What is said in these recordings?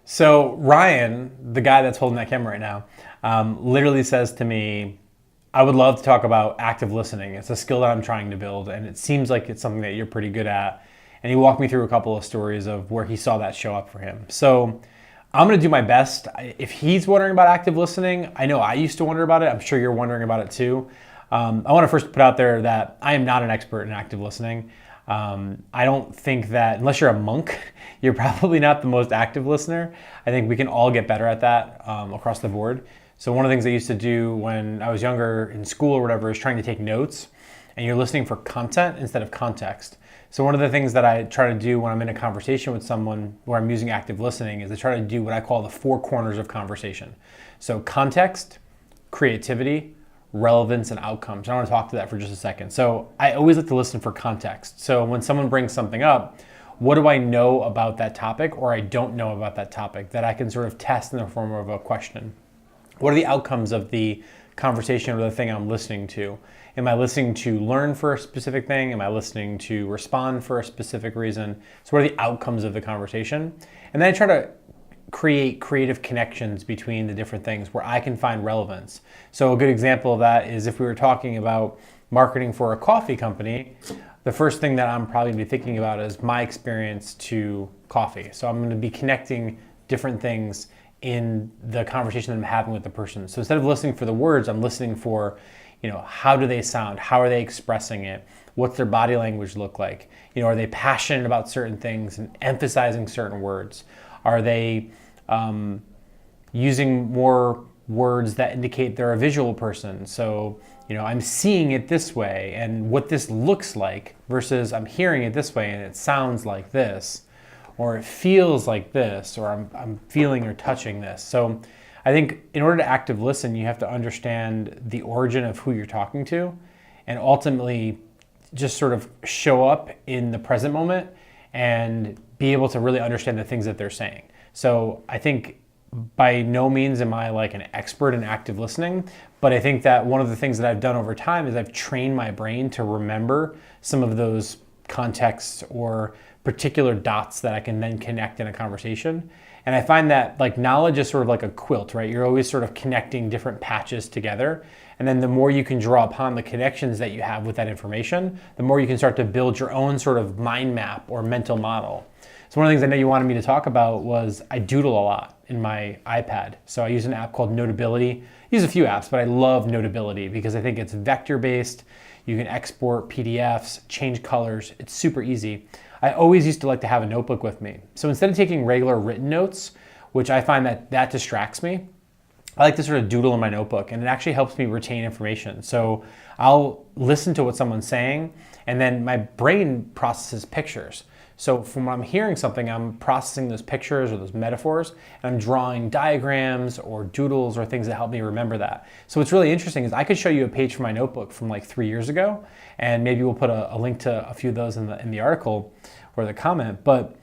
So Ryan, the guy that's holding that camera right now, literally says to me, I would love to talk about active listening. It's a skill that I'm trying to build, and it seems like it's something that you're pretty good at. And he walked me through a couple of stories of where he saw that show up for him. So I'm going to do my best. If he's wondering about active listening, I know I used to wonder about it. I'm sure you're wondering about it too. I want to first put out there that I am not an expert in active listening. I don't think that, unless you're a monk, you're probably not the most active listener. I think we can all get better at that across the board. So one of the things I used to do when I was younger in school or whatever is trying to take notes, and you're listening for content instead of context. So one of the things that I try to do when I'm in a conversation with someone where I'm using active listening is I try to do what I call the four corners of conversation. So context, creativity, relevance, and outcomes. I want to talk to that for just a second. So I always like to listen for context. So when someone brings something up, what do I know about that topic or I don't know about that topic that I can sort of test in the form of a question? What are the outcomes of the conversation or the thing I'm listening to? Am I listening to learn for a specific thing? Am I listening to respond for a specific reason? So what are the outcomes of the conversation? And then I try to create creative connections between the different things where I can find relevance. So a good example of that is if we were talking about marketing for a coffee company, the first thing that I'm probably going to be thinking about is my experience to coffee. So I'm going to be connecting different things in the conversation that I'm having with the person. So instead of listening for the words, I'm listening for, how do they sound? How are they expressing it? What's their body language look like? Are they passionate about certain things and emphasizing certain words? Are they using more words that indicate they're a visual person? So, I'm seeing it this way and what this looks like versus I'm hearing it this way and it sounds like this, or it feels like this, or I'm feeling or touching this. So I think in order to active listen, you have to understand the origin of who you're talking to and ultimately just sort of show up in the present moment and be able to really understand the things that they're saying. So I think by no means am I like an expert in active listening, but I think that one of the things that I've done over time is I've trained my brain to remember some of those contexts or particular dots that I can then connect in a conversation. And I find that like knowledge is sort of like a quilt, right? You're always sort of connecting different patches together. And then the more you can draw upon the connections that you have with that information, the more you can start to build your own sort of mind map or mental model. So one of the things I know you wanted me to talk about was I doodle a lot in my iPad. So I use an app called Notability. I use a few apps, but I love Notability because I think it's vector-based. You can export PDFs, change colors. It's super easy. I always used to like to have a notebook with me. So instead of taking regular written notes, which I find that distracts me, I like to sort of doodle in my notebook, and it actually helps me retain information. So I'll listen to what someone's saying, and then my brain processes pictures. So from when I'm hearing something, I'm processing those pictures or those metaphors, and I'm drawing diagrams or doodles or things that help me remember that. So what's really interesting is I could show you a page from my notebook from like 3 years ago, and maybe we'll put a link to a few of those in the article or the comment, but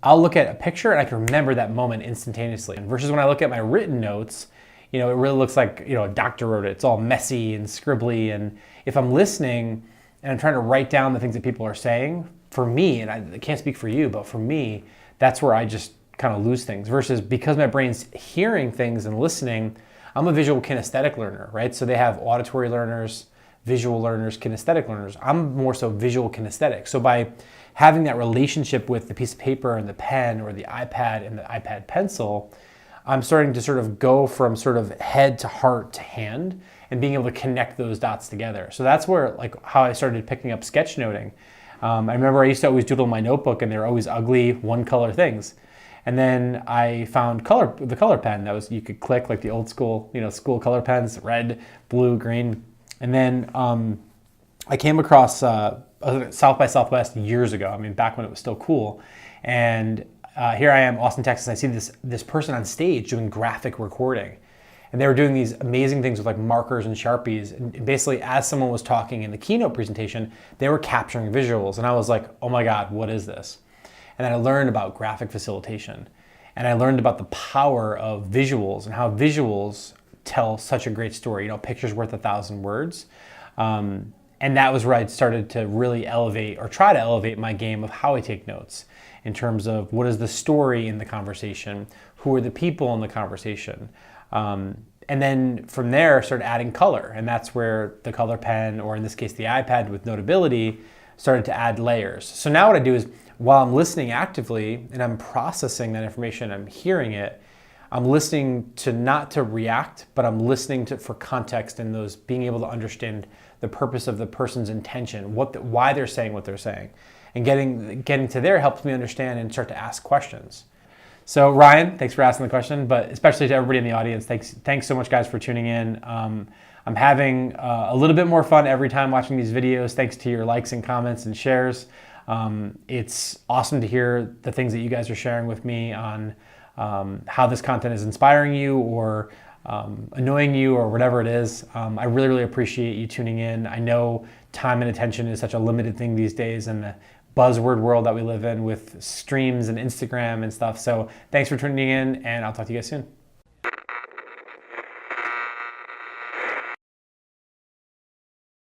I'll look at a picture and I can remember that moment instantaneously. And versus when I look at my written notes, it really looks like, a doctor wrote it. It's all messy and scribbly. And if I'm listening and I'm trying to write down the things that people are saying, for me, and I can't speak for you, but for me, that's where I just kind of lose things. Versus because my brain's hearing things and listening, I'm a visual kinesthetic learner, right? So they have auditory learners, visual learners, kinesthetic learners. I'm more so visual kinesthetic. So by having that relationship with the piece of paper and the pen or the iPad and the iPad pencil, I'm starting to sort of go from sort of head to heart to hand and being able to connect those dots together. So that's where like how I started picking up sketchnoting. I remember I used to always doodle in my notebook and they were always ugly one color things. And then I found the color pen that was, you could click like the old school, school color pens, red, blue, green. And then I came across South by Southwest years ago. Back when it was still cool. And here I am, Austin, Texas. And I see this person on stage doing graphic recording. And they were doing these amazing things with like markers and Sharpies. And basically, as someone was talking in the keynote presentation, they were capturing visuals. And I was like, oh my God, what is this? And then I learned about graphic facilitation. And I learned about the power of visuals and how visuals tell such a great story. Pictures worth 1,000 words. And that was where I started to really elevate or try to elevate my game of how I take notes in terms of what is the story in the conversation, who are the people in the conversation. And then from there, started adding color. And that's where the color pen, or in this case, the iPad with Notability, started to add layers. So now what I do is, while I'm listening actively and I'm processing that information, I'm hearing it, I'm listening to not to react, but I'm listening to for context and those being able to understand the purpose of the person's intention, why they're saying what they're saying. And getting to there helps me understand and start to ask questions. So Ryan, thanks for asking the question, but especially to everybody in the audience, thanks so much, guys, for tuning in. I'm having a little bit more fun every time watching these videos, thanks to your likes and comments and shares. It's awesome to hear the things that you guys are sharing with me on how this content is inspiring you or annoying you or whatever it is. I really, really appreciate you tuning in. I know time and attention is such a limited thing these days in the buzzword world that we live in with streams and Instagram and stuff. So thanks for tuning in, and I'll talk to you guys soon.